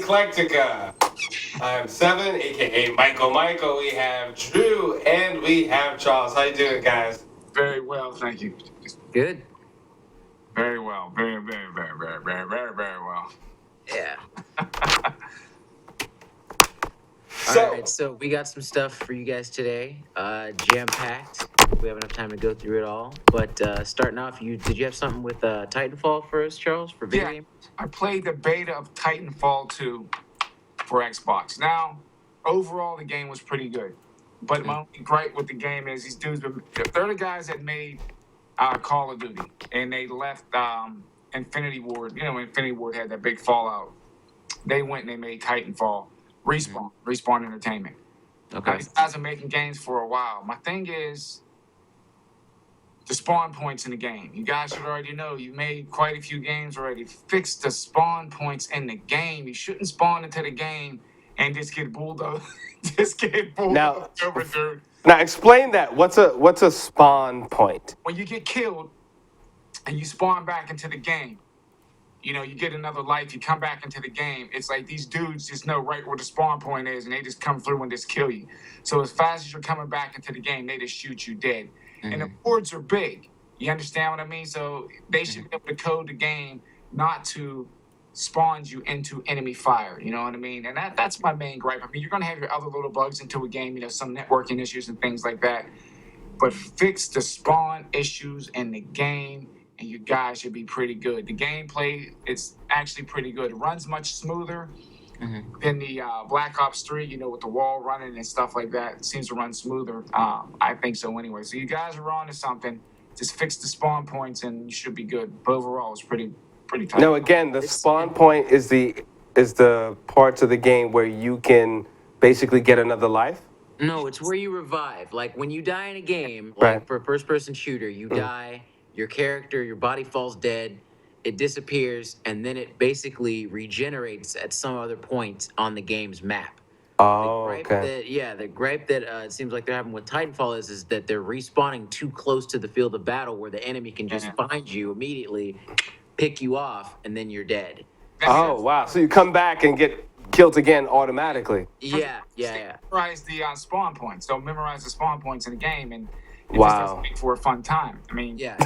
Eclecticka. I'm Seven, aka Michael. We have Drew and we have Charles. How you doing, guys? Very well, thank you. Good. Very well. Very well. Yeah. So, All right, so we got some stuff for you guys today. Jam-packed. We have enough time to go through it all. But starting off, did you have something with Titanfall for us, Charles, for video Yeah, game? I played the beta of Titanfall 2 for Xbox. Now, overall, the game was pretty good. But my only gripe with the game is these dudes, they're the guys that made Call of Duty, and they left Infinity Ward. You know, Infinity Ward had that big fallout. They went and they made Titanfall. Respawn Entertainment. Okay. These guys are making games for a while. My thing is the spawn points in the game. You guys should already know. You've made quite a few games already. Fix the spawn points in the game. You shouldn't spawn into the game and just get bulldozed. Now- over, dude. now explain that. What's a spawn point? When you get killed and you spawn back into the game, you know, you get another life, you come back into the game. It's like these dudes just know right where the spawn point is, and they just come through and just kill you. So as fast as you're coming back into the game, they just shoot you dead. And the boards are big. You understand what I mean? So they should be able to code the game not to spawn you into enemy fire. You know what I mean? And that's my main gripe. I mean, you're going to have your other little bugs into a game, you know, some networking issues and things like that. But fix the spawn issues in the game, and you guys should be pretty good. The gameplay, it's actually pretty good. It runs much smoother than the Black Ops 3, you know, with the wall running and stuff like that. It seems to run smoother. I think so anyway. So you guys are on to something. Just fix the spawn points, and you should be good. But overall, it's pretty tight. No, again, the spawn point is the parts of the game where you can basically get another life. No, it's where you revive. Like when you die in a game, Right. like for a first-person shooter, you die, your character, your body falls dead, it disappears, and then it basically regenerates at some other point on the game's map. Oh, The gripe okay. the gripe that it seems like they're having with Titanfall is that they're respawning too close to the field of battle where the enemy can just find you immediately, pick you off, and then you're dead. Oh, wow. So you come back and get killed again automatically. Yeah. Memorize the spawn points. Don't memorize the spawn points in the game, and it Wow. just doesn't make for a fun time. I mean, Yeah.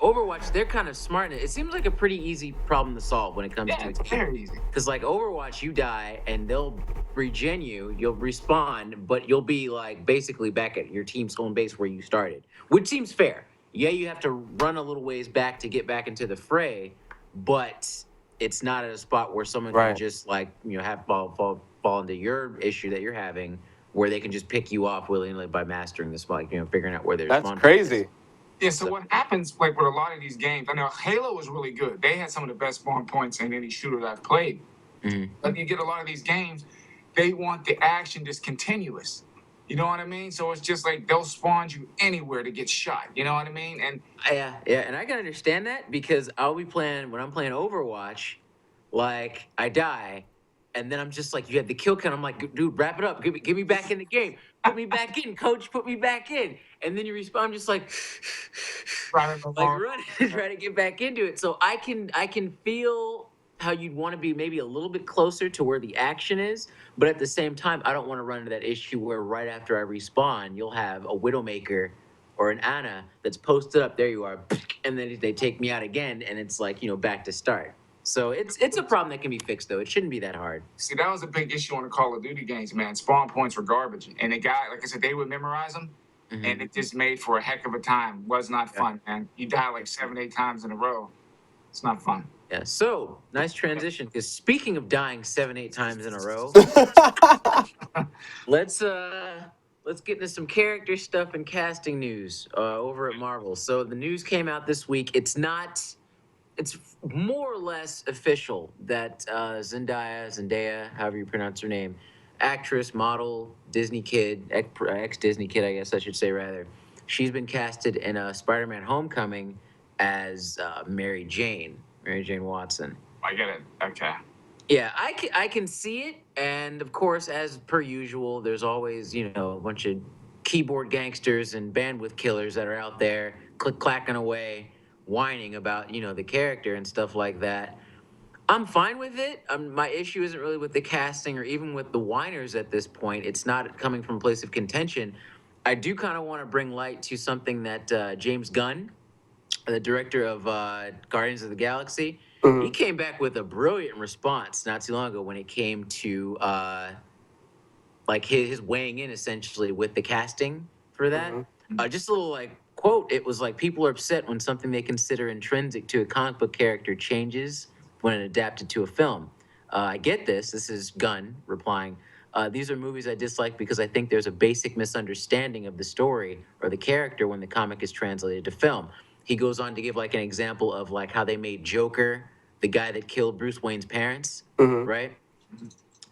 Overwatch, they're kind of smart. It seems like a pretty easy problem to solve when it comes to it's it. very easy. Because like Overwatch, you die and they'll regen you, you'll respawn, but you'll be like basically back at your team's home base where you started, which seems fair. Yeah, you have to run a little ways back to get back into the fray, but it's not at a spot where someone Right. can just like, you know, have fall into your issue that you're having, where they can just pick you off willingly by mastering the spot, you know, figuring out where their That's spawn crazy. Yeah, so what happens like with a lot of these games, I know Halo was really good. They had some of the best spawn points in any shooter that I've played. But you get a lot of these games, they want the action just continuous. You know what I mean? So it's just like they'll spawn you anywhere to get shot. You know what I mean? And Yeah, and I can understand that because I'll be playing when I'm playing Overwatch, like I die, and then I'm just like, you had the kill count. I'm like, dude, wrap it up, get me back in the game, put me back in, coach, put me back in, and then you respond, I'm just like running, trying to get back into it. So I can feel how you'd want to be maybe a little bit closer to where the action is, but at the same time, I don't want to run into that issue where right after I respawn, you'll have a Widowmaker or an Ana that's posted up. There you are, and then they take me out again, and it's like, you know, back to start. So it's a problem that can be fixed though. It shouldn't be that hard. see, that was a big issue on the Call of Duty games, man. Spawn points were garbage. And the guy, like I said, they would memorize them. And it just made for a heck of a time. Was not fun, man. You die like 7, 8 times in a row. It's not fun. Yeah. So nice transition. Because speaking of dying 7, 8 times in a row, let's get into some character stuff and casting news over at Marvel. So the news came out this week. It's more or less official that Zendaya, however you pronounce her name, actress, model, Disney kid, ex-Disney kid, I guess I should say rather, she's been casted in a Spider-Man Homecoming as Mary Jane Watson. I get it. Okay. Yeah, I can see it, and of course, as per usual, there's always, you know, a bunch of keyboard gangsters and bandwidth killers that are out there click-clacking away, whining about, you know, the character and stuff like that. I'm fine with it. My issue isn't really with the casting or even with the whiners at this point. It's not coming from a place of contention. I do kind of want to bring light to something that James Gunn, the director of Guardians of the Galaxy, he Mhm. came back with a brilliant response not too long ago when it came to like his weighing in essentially with the casting for that. Mhm. Just a little like quote. It was like people are upset when something they consider intrinsic to a comic book character changes when it adapted to a film. I get this. This is Gunn replying. These are movies I dislike because I think there's a basic misunderstanding of the story or the character when the comic is translated to film. He goes on to give like an example of like how they made Joker the guy that killed Bruce Wayne's parents, Mhm. right?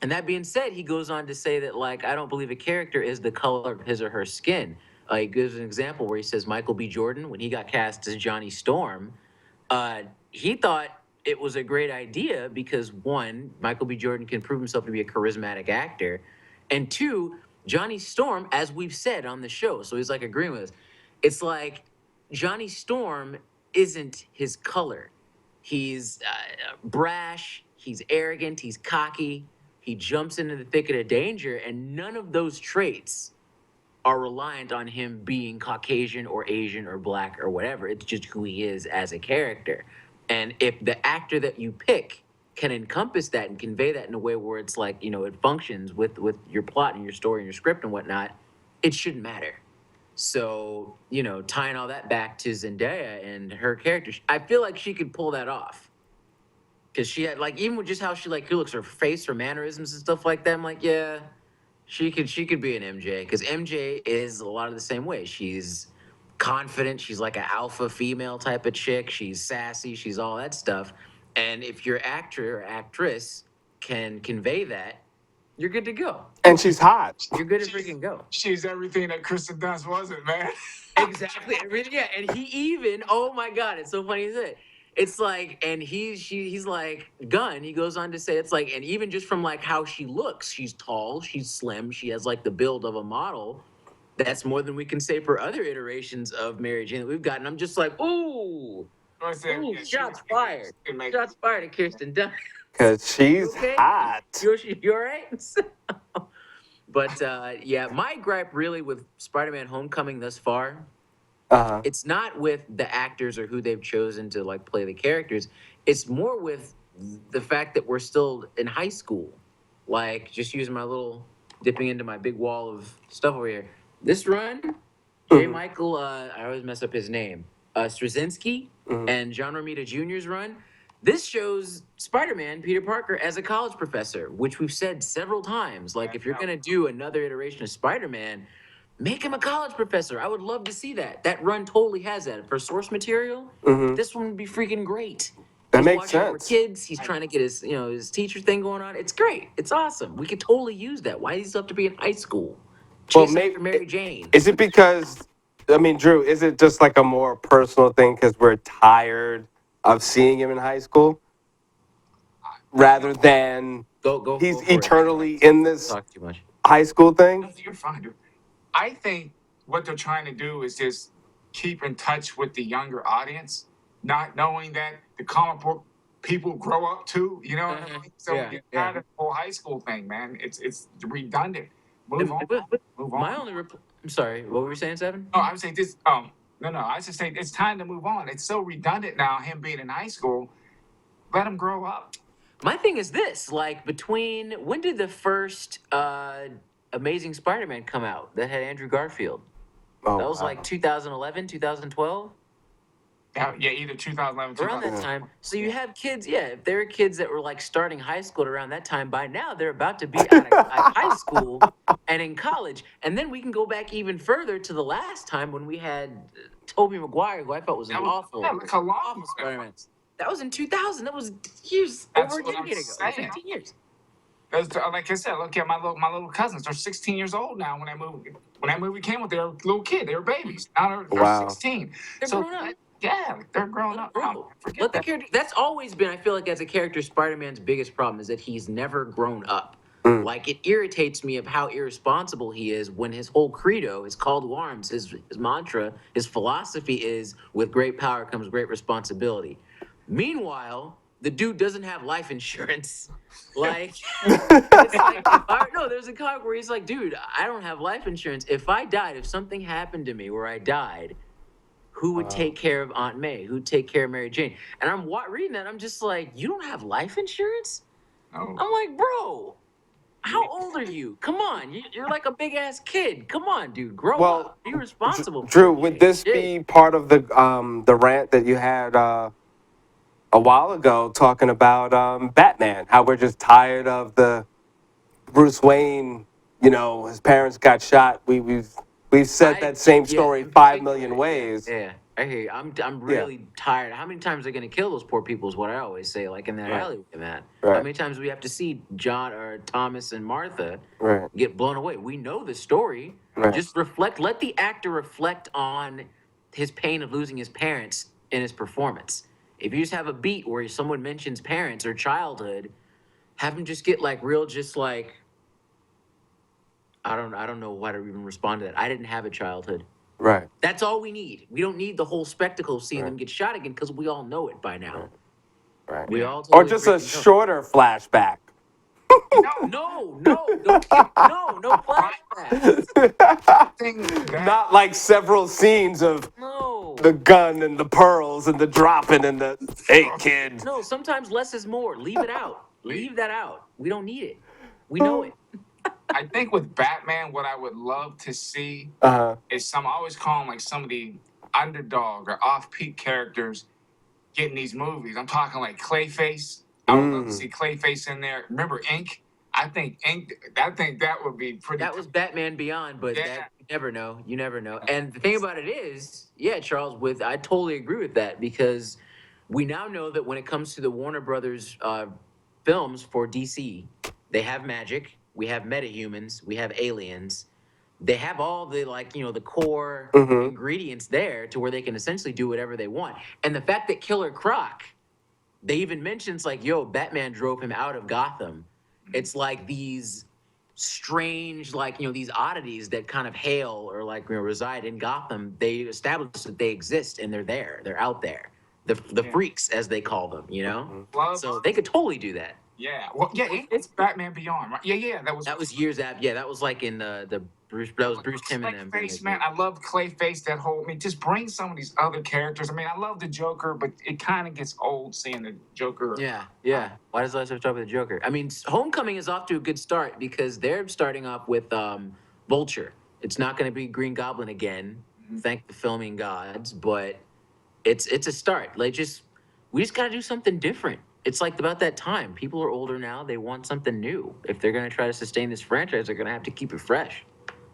And that being said, he goes on to say that, like, I don't believe a character is the color of his or her skin. He gives an example where he says Michael B. Jordan, when he got cast as Johnny Storm, uh, he thought it was a great idea because, one, Michael B. Jordan can prove himself to be a charismatic actor. And two, Johnny Storm, as we've said on the show, so he's like agreeing with us, it's like Johnny Storm isn't his color. He's brash, he's arrogant, he's cocky, he jumps into the thicket of danger, and none of those traits are reliant on him being Caucasian or Asian or black or whatever. It's just who he is as a character. And if the actor that you pick can encompass that and convey that in a way where it's like, you know, it functions with your plot and your story and your script and whatnot, it shouldn't matter. So, you know, tying all that back to Zendaya and her character, I feel like she could pull that off. Cause she had like even with just how she like looks, her face, her mannerisms and stuff like that. I'm like, yeah, she could be an MJ. Cause MJ is a lot of the same way. She's confident. She's like an alpha female type of chick. She's sassy. She's all that stuff. And if your actor or actress can convey that, you're good to go. And she's hot. You're good to freaking go. She's everything that Kristen Dunst wasn't, man. Exactly. Yeah, and he even, oh my God, it's so funny you say it. It's like, and he's like Gunn. He goes on to say it's like, and even just from like how she looks, she's tall, she's slim, she has like the build of a model. That's more than we can say for other iterations of Mary Jane that we've gotten. I'm just like, ooh, I said, ooh, yeah, shots fired, she can make shots fired at Kirsten Dunst. Because she's You okay? hot. You all right? But yeah, my gripe really with Spider-Man: Homecoming thus far, Uh-huh. it's not with the actors or who they've chosen to like play the characters. It's more with the fact that we're still in high school. Like just using my little dipping into my big wall of stuff over here. This run, J. Mhm. Michael, I always mess up his name, Straczynski, Mhm. and John Romita Jr.'s run. This shows Spider-Man, Peter Parker, as a college professor, which we've said several times. Like, if you're gonna do another iteration of Spider-Man, make him a college professor. I would love to see that. That run totally has that. For source material, Mhm. this one would be freaking great. That He's makes watching over sense. kids. He's trying to get his, you know, his teacher thing going on. It's great. It's awesome. We could totally use that. Why does he still have to be in high school? Well, Chase maybe after Mary Jane. is it because I mean, Drew, is it just like a more personal thing because we're tired of seeing him in high school rather than Go he's for it. eternally in this Talk too much. high school thing? No, you're fine, dude. I think what they're trying to do is just keep in touch with the younger audience, not knowing that the comic book people grow up too. You know what I mean? So Yeah, get yeah. out of the whole high school thing, man. It's redundant. Move on. Move My on. only I'm sorry, what were you saying, Seven? No, I would say this. No. I was just saying it's time to move on. It's so redundant now. Him being in high school, let him grow up. My thing is this, like between when did the first Amazing Spider-Man come out that had Andrew Garfield? Oh, That was wow. like 2011, 2012? Yeah, either 2011, Around that 2012. time. So you have kids, yeah, if there are kids that were like starting high school at around that time, by now they're about to be out of high school and in college. And then we can go back even further to the last time when we had Tobey Maguire, who I felt was an That was, awful, yeah, look how long awful ago. Spider-Man. That was in 2000. That was years, That's over a what I'm decade ago, saying. 15 years. That's, like I said, look at my little cousins. They're 16 years old now. When that movie came out, they were a little kid. They were babies. Now they're Wow. 16. They're So grown up. yeah, they're growing Let up. him Now. grow. Forget Let the that. character. That's always been, I feel like, as a character, Spider-Man's biggest problem is that he's never grown up. Mm. Like it irritates me of how irresponsible he is when his whole credo, his call to arms, his mantra, his philosophy is with great power comes great responsibility. Meanwhile, the dude doesn't have life insurance. Like, it's like if I no, there's a comic where he's like, dude, I don't have life insurance. If I died, if something happened to me where I died, who would take care of Aunt May? Who'd take care of Mary Jane? And I'm reading that, I'm just like, you don't have life insurance? No. I'm like, bro, how old are you? Come on, you're like a big ass kid. Come on, dude, grow Well, up. Be responsible for Drew, your would shit. this be part of the rant that you had a while ago talking about Batman? How we're just tired of the Bruce Wayne. You know, his parents got shot. We've said that same story I 5 million ways. yeah. I hear you. I'm Yeah. really tired. How many times are they gonna kill those poor people? Is what I always say. Like in that Yeah. alleyway, man. How Right. many times we have to see John or Thomas and Martha Right. get blown away? We know the story. Right. Just reflect. Let the actor reflect on his pain of losing his parents in his performance. If you just have a beat where someone mentions parents or childhood, have him just get like real, just like I don't know how to even respond to that. I didn't have a childhood. Right. That's all we need. We don't need the whole spectacle of seeing Right. them get shot again because we all know it by now. Right. Right. We Yeah. all Or totally just a freaking know. shorter flashback. No, don't give no flashbacks. Thing that Not like several scenes of No. the gun and the pearls and the dropping and the hey kid. No, sometimes less is more. Leave it out. Leave that out. We don't need it. We know it. I think with Batman, what I would love to see Uh-huh. is some. I always call them like some of the underdog or off-peak characters getting these movies. I'm talking like Clayface. I would love to see Clayface in there. Remember Ink? I think Ink. I think that would be pretty. That was Batman Beyond, but Yeah. that you never know. You never know. And the thing about it is, yeah, Charles, with I totally agree with that because we now know that when it comes to the Warner Brothers films for DC, they have magic, we have metahumans, we have aliens. They have all the like, the core Mm-hmm. ingredients there to where they can essentially do whatever they want. And the fact that Killer Croc, they even mentions like, yo, Batman drove him out of Gotham. It's like these strange, like, these oddities that kind of hail or like reside in Gotham. They establish that they exist and they're there. They're out there. The Yeah. freaks, as they call them, Love. So they could totally do that. Yeah. Well, yeah. It's Batman Beyond, right? Yeah, yeah. That was years after. Yeah, that was like in the Bruce. That was Bruce Timm and them. Clayface, man. I love Clayface. That whole. I mean, just bring some of these other characters. I mean, I love the Joker, but it kind of gets old seeing the Joker. Yeah, yeah. Why does Last start with the Joker? I mean, Homecoming is off to a good start because they're starting off with Vulture. It's not going to be Green Goblin again. Thank the filming gods, but it's a start. We just got to do something different. It's like about that time. People are older now. They want something new. If they're going to try to sustain this franchise, they're going to have to keep it fresh.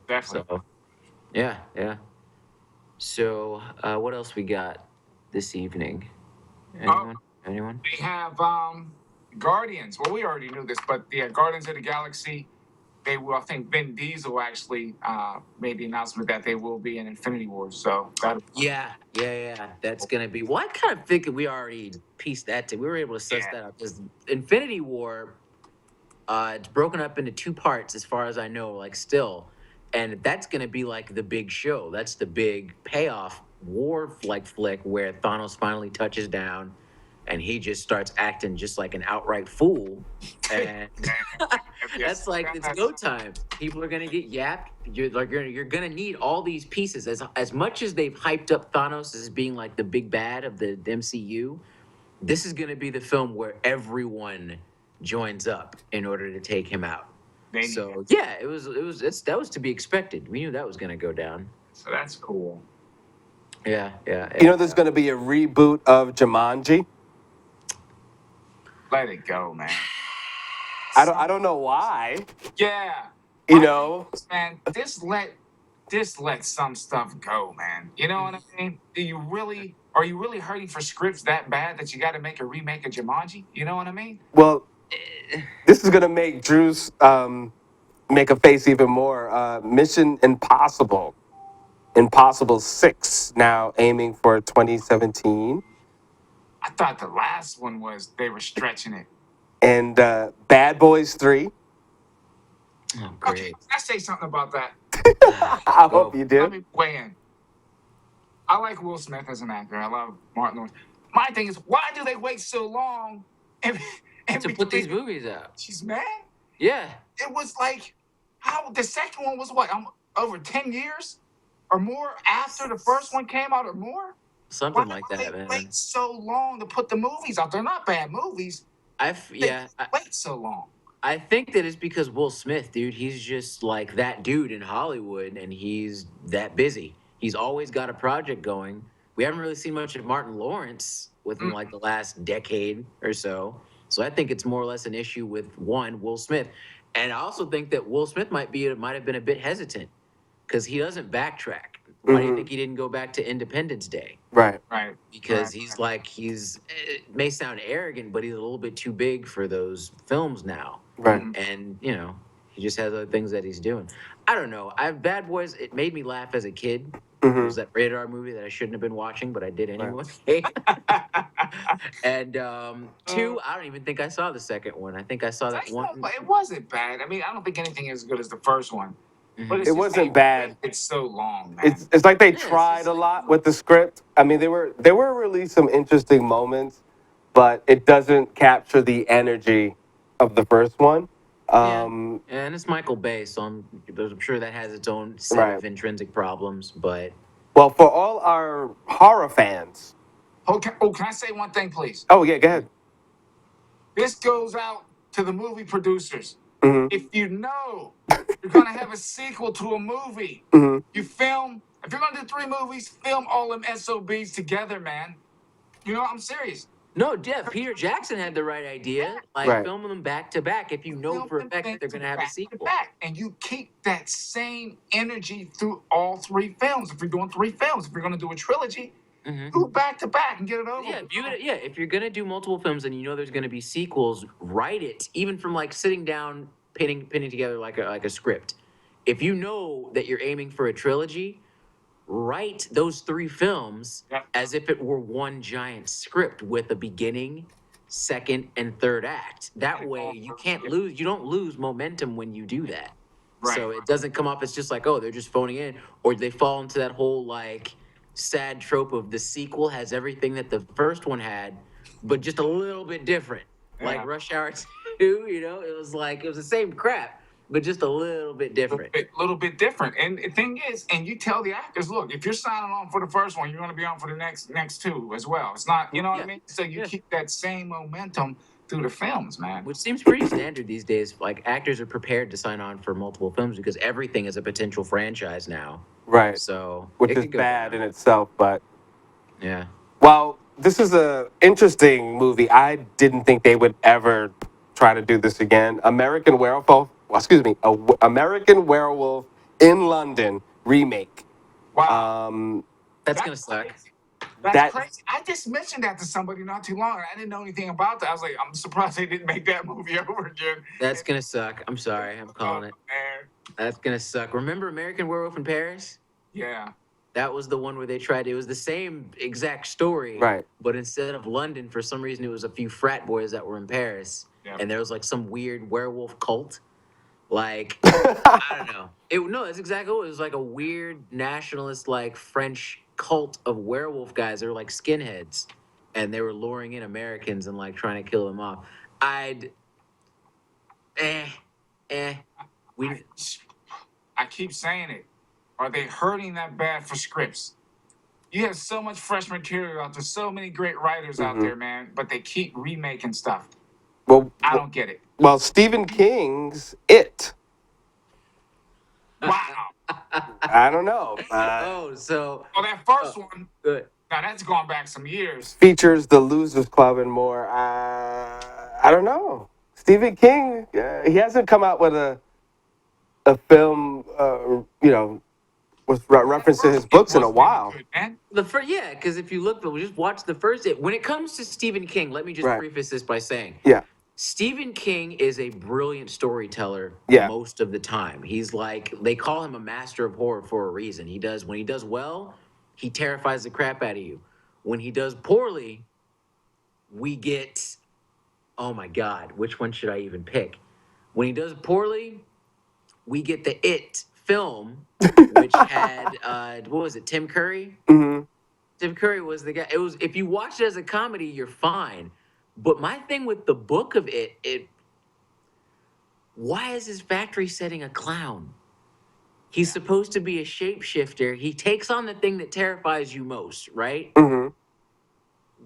Definitely. So, yeah. So, what else we got this evening? Anyone? They have Guardians. Well, we already knew this, but the Guardians of the Galaxy. They will. I think Vin Diesel actually made the announcement that they will be in Infinity War. So that. Yeah. That's gonna be. Well, I kind of figured we already pieced that to. We were able to suss that out because Infinity War, it's broken up into two parts as far as I know. Like still, and that's gonna be like the big show. That's the big payoff war like flick where Thanos finally touches down, and he just starts acting just like an outright fool. And that's like it's go time. People are gonna get yapped. You're gonna need all these pieces as much as they've hyped up Thanos as being like the big bad of the MCU. This is gonna be the film where everyone joins up in order to take him out. So yeah, that was to be expected. We knew that was gonna go down. So that's cool. Yeah. You know, there's going to be a reboot of Jumanji. Let it go, man. I don't know why. Yeah. You know, Man, just let some stuff go, man. You know what I mean? Are you really hurting for scripts that bad that you got to make a remake of Jumanji? You know what I mean? well, this is going to make Drew's make a face even more. Mission Impossible. Impossible 6 now aiming for 2017. I thought the last one was they were stretching it. And Bad Boys 3. Oh, Okay, great. can I say something about that? I hope you Let do. me weigh in. I like Will Smith as an actor. I love Martin Lawrence. My thing is, why do they wait so long in, in to put these between. movies out. She's mad. Yeah, It was like how the second one was what over 10 years or more after the first one came out or more. Why something like would they that, man. wait so long to put the movies out? They're not bad movies. They Yeah, wait so long. I think that it's because Will Smith, dude, he's just like that dude in Hollywood and he's that busy. He's always got a project going. We haven't really seen much of Martin Lawrence within Mm, like the last decade or so. So I think it's more or less an issue with one, Will Smith. And I also think that Will Smith might have been a bit hesitant because he doesn't backtrack. Why do you Hmm. think he didn't go back to Independence Day? Right. right, Because right, he's like it may sound arrogant, but he's a little bit too big for those films now, Right. mm, and he just has other things that he's doing. I don't know. I Bad Boys. It made me laugh as a kid. It Hmm. was that rated R movie that I shouldn't have been watching, but I did Right. anyway. And Uh, two, I don't even think I saw the second one. I think I saw that second one. one, it wasn't bad. I mean, I don't think anything as good as the first one, but Mhm. it's It just they wasn't bad. waited so long, man. It's like they Yeah, it's tried just a like lot with the script. I mean, there were really some interesting moments, but it doesn't capture the energy of the first one. yeah. Um, And it's Michael Bay, so I'm sure that has its own set right. of intrinsic problems. But Well, for all our horror fans. Can I say one thing, please? Oh yeah, go ahead. This goes out to the movie producers. Hmm. If you know you're gonna have a sequel to a movie, Hmm. you film. If you're gonna do three movies, film all them SOBs together, man. You know, I'm serious. no, Jeff, Peter Jackson had the right idea. Like Right. filming them back to back if you know Film for a them fact that they're things going to have a back to sequel. back, and you keep that same energy through all three films. If you're doing three films, if you're gonna do a trilogy, Hmm. do back to back and get it over Yeah, with. yeah, if you're going to do multiple films and you know there's going to be sequels, write it. Even from like sitting down, pinning together like a script. If you know that you're aiming for a trilogy, write those three films Yep. as if it were one giant script with a beginning, second, and third act. That way you don't lose momentum when you do that. Right. So it doesn't come off as just like, oh, they're just phoning in, or they fall into that whole like sad trope of the sequel has everything that the first one had, but just a little bit different. Like Yeah. Rush Hour 2, it was the same crap, but just a little bit different. Little bit different. And the thing is, and you tell the actors, look, if you're signing on for the first one, you're going to be on for the next two as well. It's not, you know what I Yeah. mean? So you Yeah. keep that same momentum through the films, man. Which seems pretty standard these days. Like actors are prepared to sign on for multiple films because everything is a potential franchise now. Right. So Which it is could go bad down. in itself, but Yeah. well, this is a interesting movie. I didn't think they would ever try to do this again. American Werewolf. Well, excuse me, American Werewolf in London remake. Wow. Um, That's That's gonna suck. crazy. That's that crazy. I just mentioned that to somebody not too long. I didn't know anything about that. I was like, I'm surprised they didn't make that movie over again. That's gonna suck. I'm sorry. I'm Oh, calling it. man. That's gonna suck. Remember American Werewolf in Paris? Yeah. That was the one where they tried. It was the same exact story, right. but instead of London, for some reason, it was a few frat boys that were in Paris, Yeah. and there was like some weird werewolf cult. Like I don't know. No, that's exactly what it was. Like a weird nationalist, like French cult of werewolf guys. They were like skinheads, and they were luring in Americans and like trying to kill them off. I'd eh eh. I, We I keep saying it. Are they hurting that bad for scripts? You have so much fresh material out there, so many great writers out Hmm. there, man, but they keep remaking stuff. Well, I don't get it. well, Stephen King's It. Wow. I don't know. oh so Well, that uh, first one, good. now that's gone back some years. Features the Losers Club and more. I don't know. Stephen King, he hasn't come out with a film, with That reference to his first it books in a wasn't any while. good, man. The first, yeah, because if you look, just watch the first. When it comes to Stephen King, let me just Right. preface this by saying Yeah. Stephen King is a brilliant storyteller Yeah. most of the time. He's like they call him a master of horror for a reason. When he does well, he terrifies the crap out of you. When he does poorly, we get oh my god, which one should I even pick? When he does poorly, we get the It film, which had what was it, Tim Curry? Hmm. Tim Curry was the guy. It was if you watch it as a comedy, you're fine. But my thing with the book of it, why is his factory setting a clown? He's supposed to be a shapeshifter. He takes on the thing that terrifies you most, right? Hmm.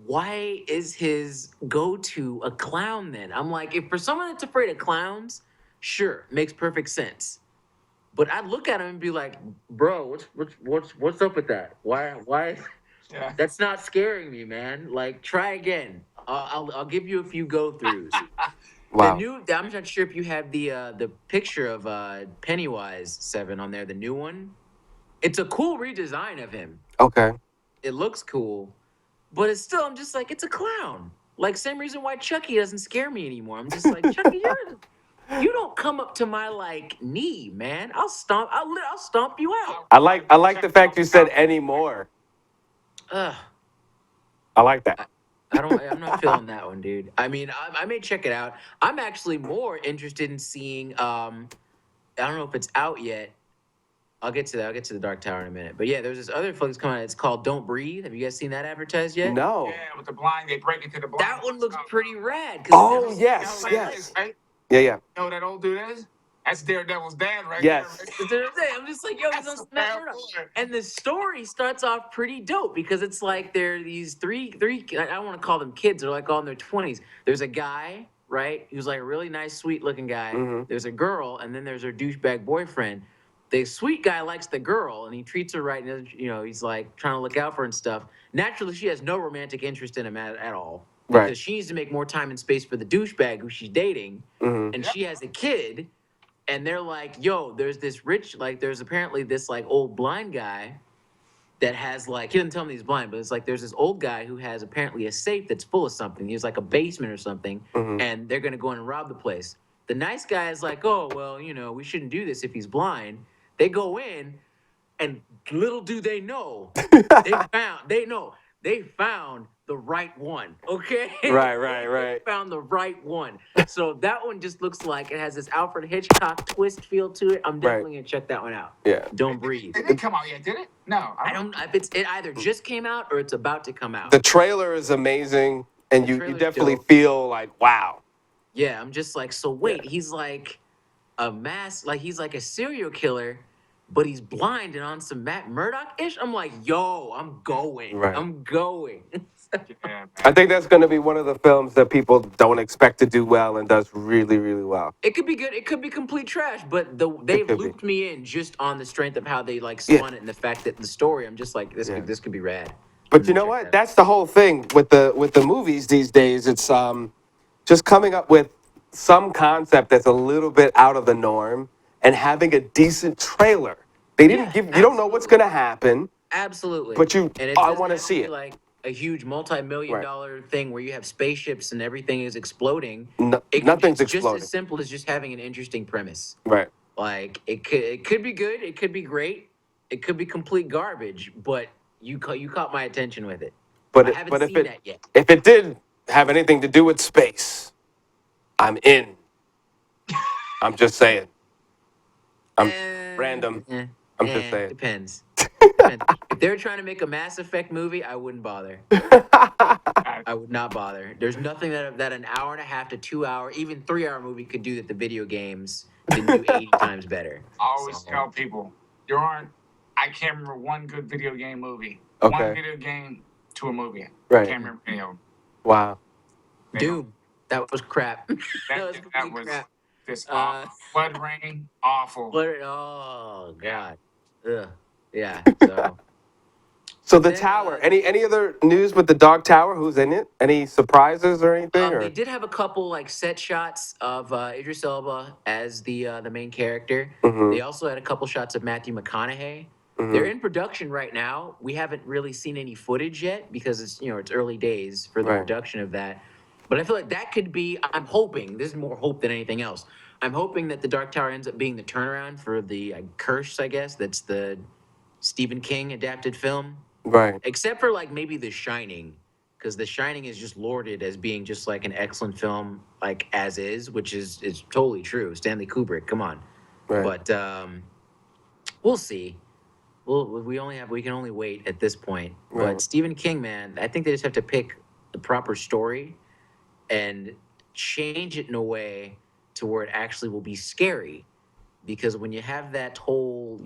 Why is his go-to a clown then? I'm like, if for someone that's afraid of clowns, sure, makes perfect sense. But I'd look at him and be like, bro, what's up with that? Why? Yeah. That's not scaring me, man. Like, try again. I'll give you a few go-throughs. The Wow. new, I'm not sure if you have the picture of Pennywise Seven on there, the new one. It's a cool redesign of him. Okay. It looks cool, but it's still, I'm just like, it's a clown. Like, same reason why Chucky doesn't scare me anymore. I'm just like, Chucky, you don't come up to my like knee, man. I'll stomp you out. I like the fact you said anymore. Ugh. I like that. I, I'm not feeling that one, dude. I mean, I may check it out. I'm actually more interested in seeing. I don't know if it's out yet. I'll get to that. I'll get to the Dark Tower in a minute. But yeah, there's this other film that's coming out. It's called Don't Breathe. Have you guys seen that advertised yet? No. Yeah, with the blind, they break into the blind. That one looks pretty rad. Oh You yes, know who that yes. is, right? Yeah, yeah. You know who that old dude is? That's Daredevil's dad, right Yes. there. That's what I'm saying. I'm just like, yo, he's That's on a Matt bad Murdock. boy. And the story starts off pretty dope because it's like there are these three. I don't want to call them kids. They're like all in their 20s. There's a guy, right? Who's like a really nice, sweet looking guy. Hmm. There's a girl, and then there's her douchebag boyfriend. The sweet guy likes the girl, and he treats her right. And he's like trying to look out for her and stuff. Naturally, she has no romantic interest in him at all Right. because she needs to make more time and space for the douchebag who she's dating, Hmm. and Yep. she has a kid, and they're like, yo, there's this rich, like, there's apparently this like old blind guy that has like, he doesn't tell me he's blind, but it's like there's this old guy who has apparently a safe that's full of something. He's like a basement or something, Hmm. and they're gonna go in and rob the place. The nice guy is like, oh well, we shouldn't do this if he's blind. They go in, and little do they know, they found the right one. Okay, Right, right, they right. found the right one. So that one just looks like it has this Alfred Hitchcock twist feel to it. I'm Right. definitely gonna check that one out. Yeah. Don't Breathe. It didn't come out yet, did it? No. I don't. If it either just came out or it's about to come out. The trailer is amazing, and The you trailer's definitely dope. feel like, wow. Yeah, I'm just like, so Yeah. wait, he's like he's like a serial killer, but he's blind and on some Matt Murdock ish. I'm like, yo, I'm going. Right. I'm going. Yeah, man. I think that's going to be one of the films that people don't expect to do well and does really, really well. It could be good. It could be complete trash, but It they've could be. looped me in just on the strength of how they like Yeah. spun it and the fact that the story. I'm just like, Yeah. this could be rad. But I'm you gonna know check what? that out. That's the whole thing with the movies these days. It's just coming up with some concept that's a little bit out of the norm and having a decent trailer. They didn't Yeah, give you don't know what's absolutely. going to happen, Absolutely. but And it I doesn't want to have to see be it. like a huge multi-million Right. dollar thing where you have spaceships and everything is exploding. No, nothing's It's just as exploding. simple as just having an interesting premise. Right. Like it could be good, it could be great, it could be complete garbage, but you caught my attention with it. I haven't But seen that yet. if it did have anything to do with space, I'm in. I'm just saying. I'm random. I'm just saying. Depends. Depends. If they were trying to make a Mass Effect movie, I wouldn't bother. I would not bother. There's nothing that an hour and a half to 2 hour, even 3 hour movie could do that the video games didn't do 80 times better. I always So, tell people there aren't. I can't remember one good video game movie. Okay. One video game to a movie. Right. Can't remember any of them. Wow. They don't- Doom. That was crap. that was That complete was crap. this Uh, awful. Blood Rain, awful. Oh god. Ugh. Yeah. So So the Then, tower. Any other news with the Dog Tower? Who's in it? Any surprises or anything? they Or did have a couple like set shots of Idris Elba as the main character. Mhm. They also had a couple shots of Matthew McConaughey. Mhm. They're in production right now. We haven't really seen any footage yet because it's early days for the Right. production of that. But I feel like that could be. I'm hoping this is more hope than anything else. I'm hoping that the Dark Tower ends up being the turnaround for the Curse. I guess that's the Stephen King adapted film. right. Except for like maybe The Shining, because The Shining is just lauded as being just like an excellent film, like as is, which is totally true. Stanley Kubrick, come on. Right. But we'll see. We can only wait at this point. Right. But Stephen King, man, I think they just have to pick the proper story and change it in a way to where it actually will be scary. Because when you have that whole,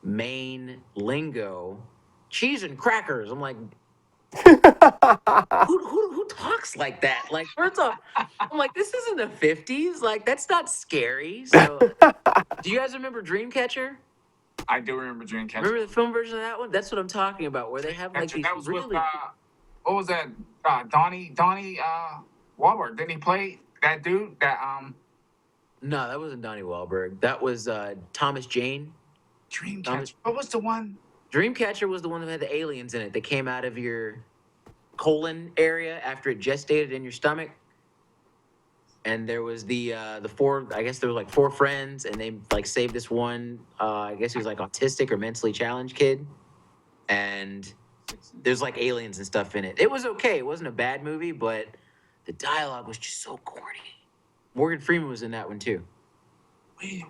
Maine lingo, cheese and crackers, I'm like, who talks like that? Like, first off, I'm like, this isn't the 50s. Like, that's not scary. So, do you guys remember Dreamcatcher? I do remember Dreamcatcher. Remember the film version of that one? That's what I'm talking about, where they have like Dreamcatcher. these That was with really. what was that? Donnie Wahlberg. Didn't he play that dude? No, that wasn't Donnie Wahlberg. That was Thomas Jane. Dreamcatcher. What was the one? Dreamcatcher was the one that had the aliens in it that came out of your colon area after it gestated in your stomach. And there was the four. I guess there was like four friends, and they like saved this one. I guess he was like autistic or mentally challenged kid, and there's like aliens and stuff in it. It was okay. It wasn't a bad movie, but the dialogue was just so corny. Morgan Freeman was in that one too. Wait.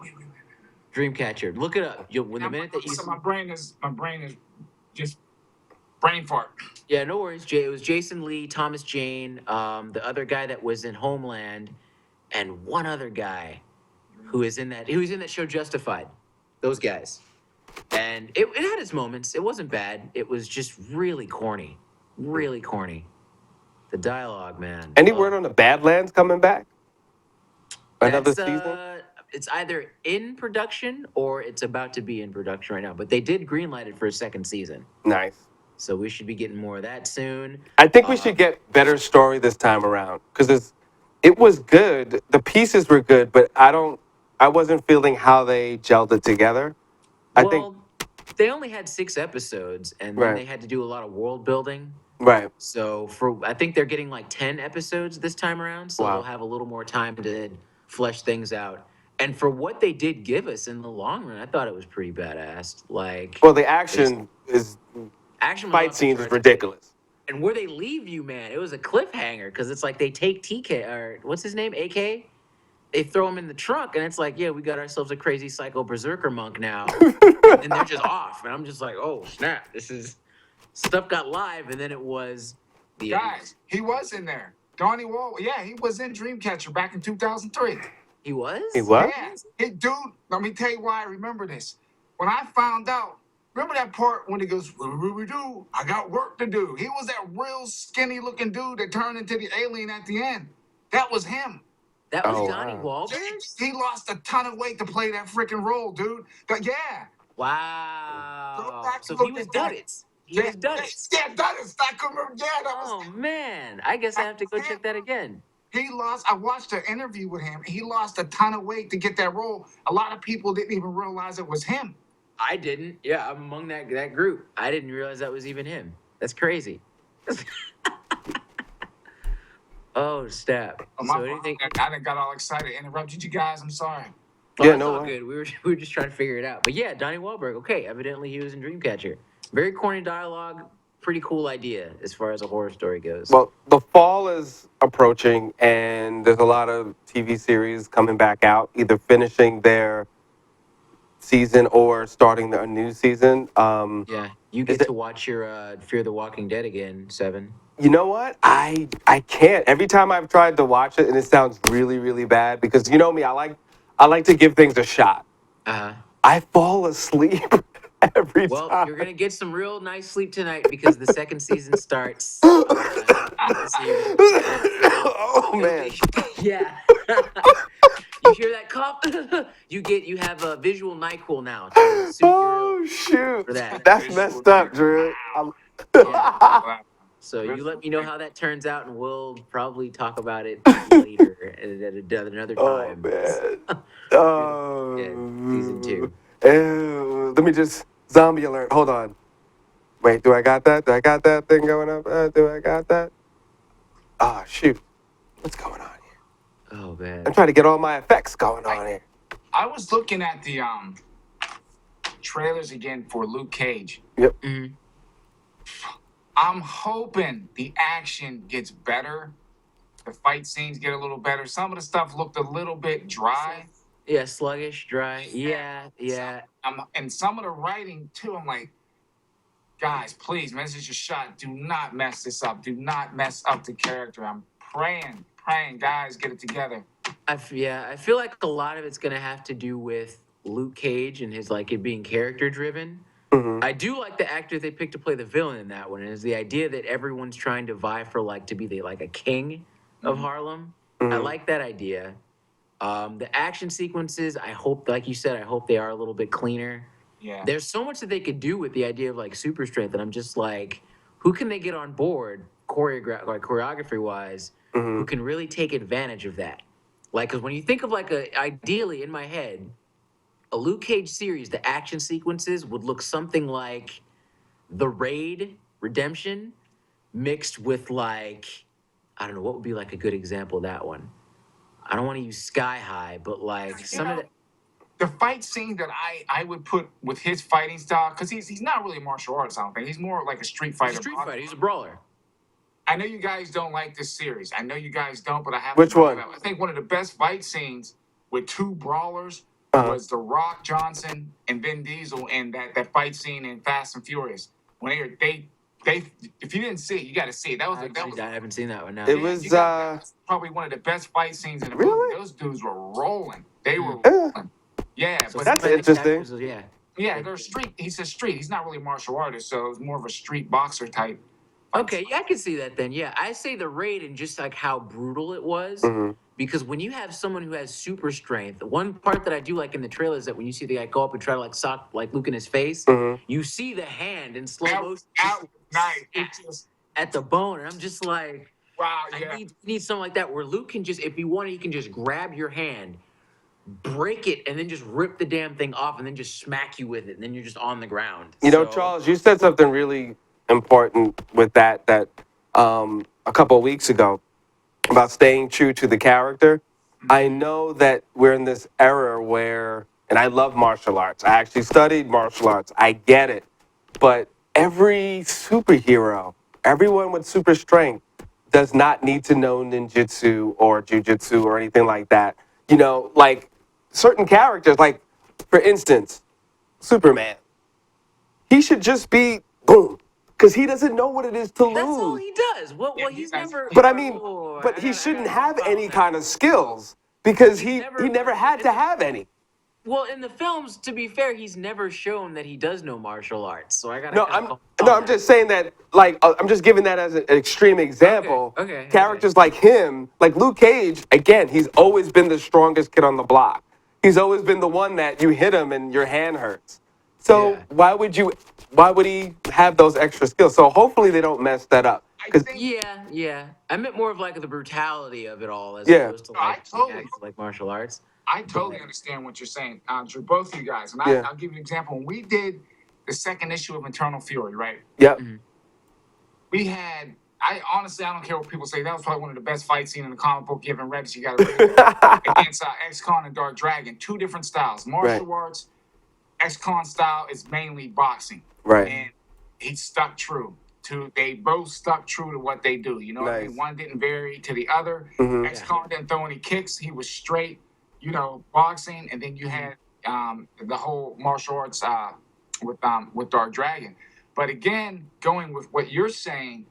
Dreamcatcher. Look it up. When the minute that you So my brain is just brain fart. Yeah, no worries. It was Jason Lee, Thomas Jane, the other guy that was in Homeland, and one other guy who was in that show Justified. Those guys. And it had its moments. It wasn't bad. It was just really corny. Really corny. The dialogue, man. Any word on the Badlands coming back? Another That's season? it's either in production or it's about to be in production right now. But they did greenlight it for a second season. Nice. So we should be getting more of that soon. I think we should get better story this time around because it was good. The pieces were good, but I wasn't feeling how they gelled it together. I think Well, they only had 6 episodes, and then right, they had to do a lot of world building. right. So I think they're getting like 10 episodes this time around, so they'll Wow. have a little more time to flesh things out. And for what they did give us in the long run, I thought it was pretty badass. Like, Well, the there's action is action was fight off the scenes is charts, ridiculous. and where they leave you, man, it was a cliffhanger because it's like they take TK or what's his name, AK. They throw him in the trunk, and it's like, yeah, we got ourselves a crazy psycho berserker monk now, and then they're just off, and I'm just like, oh snap, this is stuff got live, and then it was the Guys, he was in there. Donnie Wall. Yeah, he was in Dreamcatcher back in 2003. He was. He what? Yeah, hey, dude. Let me tell you why I remember this. When I found out, remember that part when he goes, "What do we do? I got work to do." He was that real skinny looking dude that turned into the alien at the end. That was him. That was Oh, Donnie wow. Wahlberg. He lost a ton of weight to play that freaking role, dude. Yeah. Go Wow. back So and he look was at that. Duddits. He was Duddits. Yeah, that is. I can remember. Yeah, that Oh was. man, I guess I have to go check that again. He lost. I watched an interview with him. He lost a ton of weight to get that role. A lot of people didn't even realize it was him. I didn't. Yeah, I'm among that group. I didn't realize that was even him. That's crazy. Oh, snap. Oh, So my anything? I done got all excited. Interrupted you guys. I'm sorry. Oh, Yeah, that's no all way. good. We were just trying to figure it out. But yeah, Donnie Wahlberg. Okay, evidently he was in Dreamcatcher. Very corny dialogue. Pretty cool idea as far as a horror story goes. Well, the fall is approaching, and there's a lot of TV series coming back out, either finishing their season or starting a new season. Yeah, you Is get it? to watch your Fear the Walking Dead again, Seven. You know what? I can't. Every time I've tried to watch it, and it sounds really really bad because you know me, I like to give things a shot. Uh huh. I fall asleep every Well, time. you're gonna get some real nice sleep tonight because the second season starts this evening. Oh It'll man. be- yeah. You hear that cough? You have a visual NyQuil now to suit your Oh ill shoot. for that. That's messed up, Drew. Yeah. So you let me know how that turns out, and we'll probably talk about it later at another Oh time. man. Yeah, season 2. Ew. Let me just zombie alert. Hold on. Wait, do I got that? Do I got that thing going up? Do I got that? Ah, shoot. What's going on here? Oh man. I'm trying to get all my effects going on here. I was looking at the trailers again for Luke Cage. Yep. Mhm. I'm hoping the action gets better. The fight scenes get a little better. Some of the stuff looked a little bit dry. Yeah, sluggish, dry. Yeah. And some of the writing too. I'm like, guys, please, man, this is your shot. Do not mess this up. Do not mess up the character. I'm praying, guys, get it together. I feel like a lot of it's gonna have to do with Luke Cage and his like it being character driven. Hmm. I do like the actor they picked to play the villain in that one. And is the idea that everyone's trying to vie for like to be the like a king of Harlem. I Hmm. like that idea. The action sequences, I hope, like you said, I hope they are a little bit cleaner. Yeah. There's so much that they could do with the idea of like super strength, and I'm just like, who can they get on board choreography wise, who Hmm. can really take advantage of that? Like, because when you think of like a ideally in my head, a Luke Cage series, the action sequences would look something like the Raid Redemption mixed with like I don't know what would be like a good example of that one. I don't want to use Sky High, but like You some of know, the the fight scene that I would put with his fighting style, because he's not really a martial artist, I don't think. He's more like a street he's a fighter. street fighter, he's a brawler. I know you guys don't like this series. I know you guys don't, but I have to Which bring it one? up. I think one of the best fight scenes with two brawlers Uh-huh. was The Rock Johnson and Vin Diesel in that fight scene in Fast and Furious. When they if you didn't see it, you got to see it. That was I haven't seen that one now. It yeah, was that was probably one of the best fight scenes in the movie. really. Those dudes were rolling. They were Yeah, rolling. Yeah, So but that's my next interesting. actors, yeah. yeah, they're street. He's a street. He's not really a martial artist, so it's more of a street boxer type. Okay, yeah, I can see that then. Yeah, I say the raid and just like how brutal it was. Hmm. Because when you have someone who has super strength, one part that I do like in the trailer is that when you see the guy go up and try to like sock like Luke in his face, Hmm. you see the hand in slow That, motion that just was nice. It snap just at the bone, and I'm just like, wow. I Yeah. need something like that where Luke can just, if he wanted, he can just grab your hand, break it, and then just rip the damn thing off, and then just smack you with it, and then you're just on the ground. You know, So Charles, you said something really important with that a couple of weeks ago about staying true to the character. I know that we're in this era where, and I love martial arts. I actually studied martial arts. I get it. But every superhero, everyone with super strength, does not need to know ninjutsu or jujitsu or anything like that. You know, like certain characters, like for instance, Superman. He should just be boom, because he doesn't know what it is to that's all lose. he does. Yeah, Well, he's he's nice. never. But I mean, Oh, but he I shouldn't got a little have problem any with that. kind of skills because He's he never. never had to have any. Well, in the films, to be fair, he's never shown that he does know martial arts. So I gotta No, kind of I'm call no, on I'm that. just saying that like I'm just giving that as an extreme example. Okay. Characters like him, like Luke Cage, again, he's always been the strongest kid on the block. He's always been the one that you hit him and your hand hurts. So Yeah. why would he have those extra skills? So hopefully they don't mess that up. I Cuz think Yeah. I meant more of like the brutality of it all as yeah. opposed to no, I like the totally actual like martial arts. I totally But understand what you're saying, Drew. Both of you guys, and Yeah. I'll give you an example. When we did the second issue of Eternal Fury, right? Yep. We had. I honestly, I don't care what people say. That was probably one of the best fight scenes in the comic book. You haven't read it, you got to read it. Against X-Con and Dark Dragon, two different styles. Right. Martial arts, X-Con style is mainly boxing, Right. and he stuck true to. They both stuck true to what they do. You know what I mean? Nice. One didn't vary to the other. Mhm. X-Con didn't throw any kicks. He was straight, boxing, and then you had the whole martial arts with Dark Dragon. But again, going with what you're saying,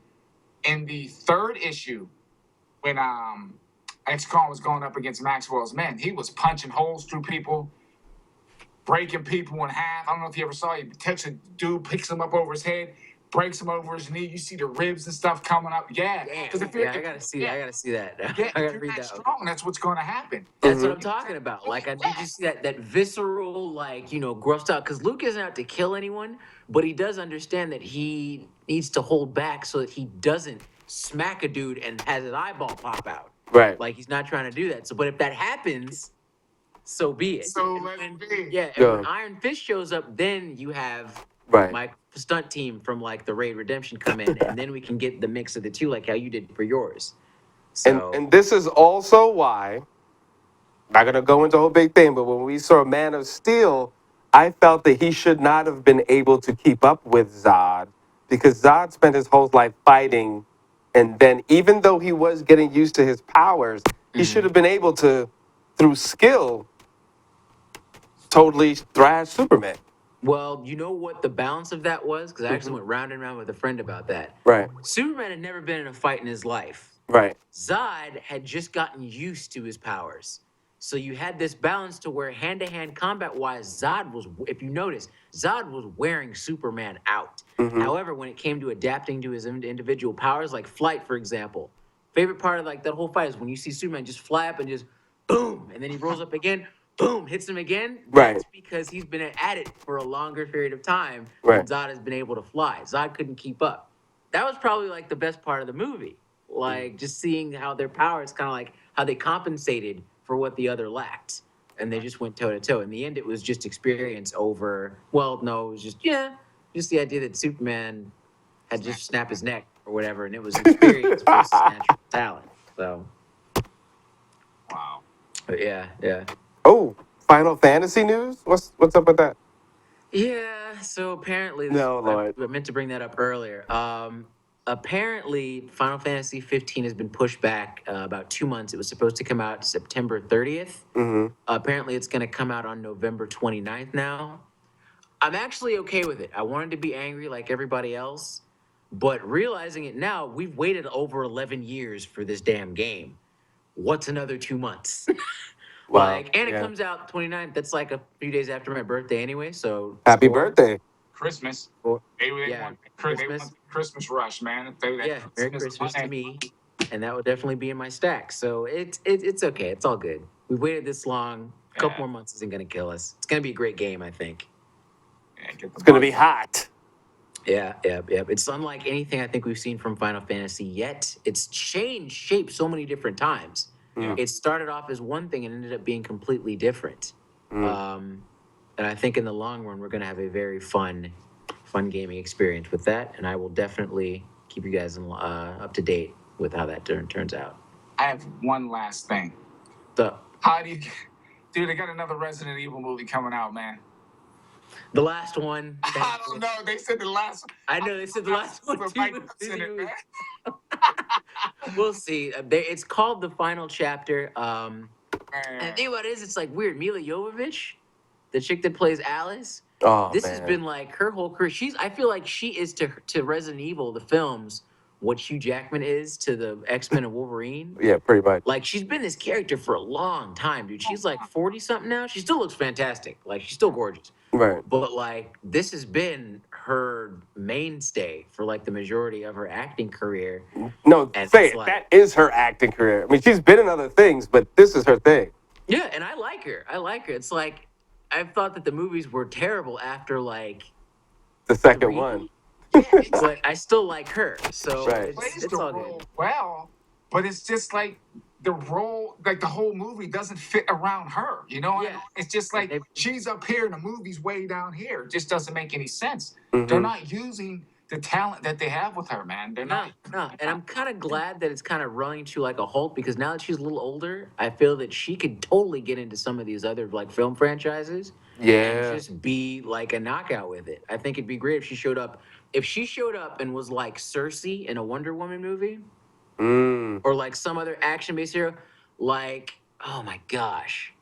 in the third issue, when X-Con was going up against Maxwell's men, he was punching holes through people, breaking people in half. I don't know if you ever saw it. He takes a dude, picks him up over his head, breaks him over his knee. You see the ribs and stuff coming up. Yeah, because if you're yeah, I gotta see that. I gotta see that. yeah, I if gotta you're read not that. strong, that's what's going to happen. That's what Mhm. I'm talking about. Like I need to see that visceral, like, grossed out. Because Luke isn't out to kill anyone, but he does understand that he needs to hold back so that he doesn't smack a dude and has his eyeball pop out. Right. Like he's not trying to do that. So, but if that happens, so be it. So And let when- it be. yeah, and Yeah. when Iron Fist shows up, then you have Right. my stunt team from like the Raid Redemption come in, and then we can get the mix of the two, like how you did for yours. So And this is also why, not gonna go into a whole big thing, but when we saw Man of Steel, I felt that he should not have been able to keep up with Zod because Zod spent his whole life fighting, and then even though he was getting used to his powers, he should have been able to, through skill, totally thrash Superman. Well, you know what the balance of that was? Because I actually Hmm. went round and round with a friend about that. Right. Superman had never been in a fight in his life. Right. Zod had just gotten used to his powers. So you had this balance to where hand-to-hand combat-wise, Zod was, if you notice, Zod was wearing Superman out. Hmm. However, when it came to adapting to his individual powers, like flight, for example, favorite part of like that whole fight is when you see Superman just fly up and just boom, and then he rolls up again, boom, hits him again. Right. That's because he's been at it for a longer period of time than Right. Zod has been able to fly. Zod couldn't keep up. That was probably like the best part of the movie, like just seeing how their powers kind of like how they compensated for what the other lacked, and they just went toe to toe. In the end, it was just experience over. Well, no, it was just the idea that Superman had just snapped his neck or whatever, and it was experience versus natural talent. So, Wow. but yeah, yeah. Oh, Final Fantasy news. What's up with that? Yeah, so apparently this No, Lord. I meant to bring that up earlier. Apparently Final Fantasy 15 has been pushed back about 2 months. It was supposed to come out September 30th. Hmm. Apparently it's going to come out on November 29th now. I'm actually okay with it. I wanted to be angry like everybody else, but realizing it now, we've waited over 11 years for this damn game. What's another 2 months? Wow. And it Yeah. comes out 29th. That's like a few days after my birthday anyway, so Happy score. birthday. Christmas. Or They yeah, want they want Christmas. the Christmas rush, man. They that Yeah, Merry Christmas Christmas to money. me, and that will definitely be in my stack. So it's okay. It's all good. We've waited this long. A couple Yeah, more months isn't gonna kill us. It's gonna be a great game, I think. yeah, get the It's gonna money. be hot. Yeah, yeah, yeah. It's unlike anything I think we've seen from Final Fantasy yet. It's changed shape so many different times. Yeah. Mm, It started off as one thing and ended up being completely different. mm. Um, and I think in the long run, we're gonna have a very fun gaming experience with that. And I will definitely keep you guys up to date with how that turns out. I have one last thing. The How do you, dude? They got another Resident Evil movie coming out, man. the last one. I don't know. They said the last. I know they said the last one With too. Mike Was Tyson in it, busy. man. We'll see. It's called the final chapter. And the Man. thing about it is, it's like weird. Mila Jovovich, the chick that plays Alice, Oh this has man. been like her whole career. I feel like she is to Resident Evil, the films, what Hugh Jackman is to the X-Men and Wolverine. Yeah, pretty much. Like she's been this character for a long time, dude. She's like 40 something now. She still looks fantastic. Like she's still gorgeous. Right. But like this has been her mainstay for like the majority of her acting career. No, And say it's it. like, That is her acting career. I mean, she's been in other things, but this is her thing. yeah, and I like her. I like her. It's like I've thought that the movies were terrible after like The second one. three. Yeah, but I still like her. So Right. Plays it's the all role good. well, but it's just like the role, like the whole movie doesn't fit around her. You know what I Yeah. mean? It's just And like they- she's up here and the movie's way down here. It just doesn't make any sense. Mhm. They're not using the talent that they have with her, man. They're No, not. no. And I'm kind of glad that it's kind of running to like a halt because now that she's a little older, I feel that she could totally get into some of these other like film franchises and Yeah. just be like a knockout with it. I think it'd be great if she showed up. If she showed up and was like Cersei in a Wonder Woman movie Mm. or like some other action-based hero, like, oh my gosh.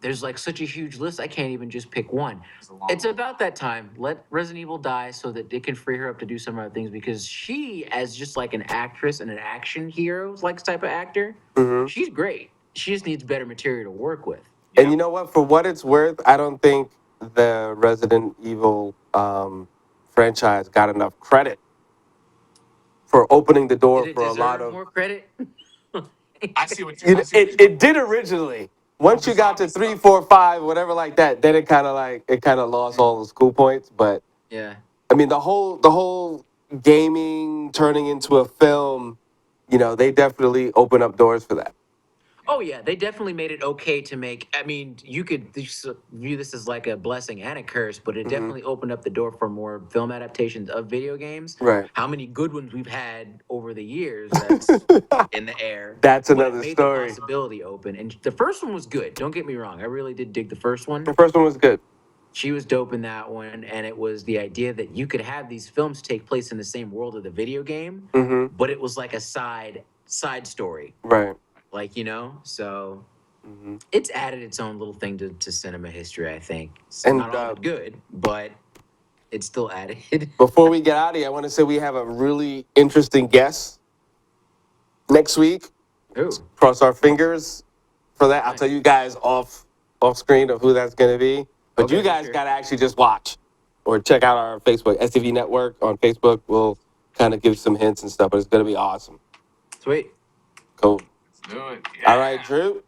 There's like such a huge list. I can't even just pick one. It's about that time. Let Resident Evil die so that it can free her up to do some other things because she, as just like an actress and an action hero, like type of actor, Hmm. she's great. She just needs better material to work with. And you know what? For what it's worth, I don't think the Resident Evil franchise got enough credit for opening the door Did it for a lot deserve of. more credit? I see what you. You I know, see what it, you're it did originally. With Once the you got to zombie 3, stuff. 4, 5, whatever like that, then it kind of lost all the school points. But Yeah. I mean, the whole gaming turning into a film, they definitely open up doors for that. Oh yeah, they definitely made it okay to make. I mean, you could view this as like a blessing and a curse, but it Hmm. definitely opened up the door for more film adaptations of video games. Right. How many good ones we've had over the years? That's in the air. That's But it another made the story. possibility open, and the first one was good. Don't get me wrong, I really did dig the first one. The first one was good. She was dope in that one, and it was the idea that you could have these films take place in the same world of the video game, Hmm. but it was like a side story, Right. like so. It's added its own little thing to cinema history. I think it's And not all that good, but it's still added. before we get out of here, I want to say we have a really interesting guest next week. Ooh, Cross our fingers for that. I'll tell nice. you guys off screen of who that's going to be. But you Okay, for guys sure. got to actually just watch or check out our Facebook STV Network on Facebook. We'll kind of give some hints and stuff, but it's going to be awesome. Sweet. Cool. Let's do it. All right, Yeah. Drew.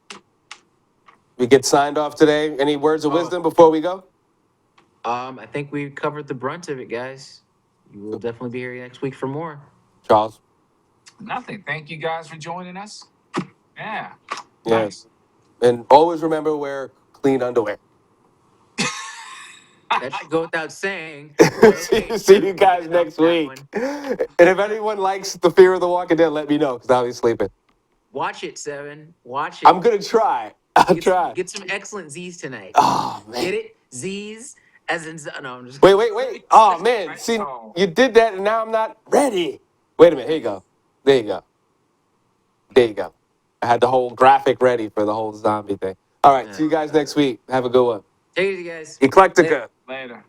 We get signed off today. Any words of Oh. wisdom before we go? I think we covered the brunt of it, guys. You will definitely be here next week for more. Charles. Nothing. Thank you guys for joining us. Yeah. Yeah. Nice. And always remember wear clean underwear. That should go without saying. But okay, See you we'll guys get next that week. one. And if anyone likes The Fear of the Walking Dead, let me know because I'll be sleeping. Watch it, Seven. Watch it. I'm going to try. I'll try. Get some excellent Z's tonight. Oh, man. Get it? Z's as in no. I'm just Wait. Oh, man. See, you did that and now I'm not ready. Wait a minute. Here you go. There you go. There you go. I had the whole graphic ready for the whole zombie thing. All right. See you guys next week. Have a good one. Take it easy, guys. Eclecticka. Later.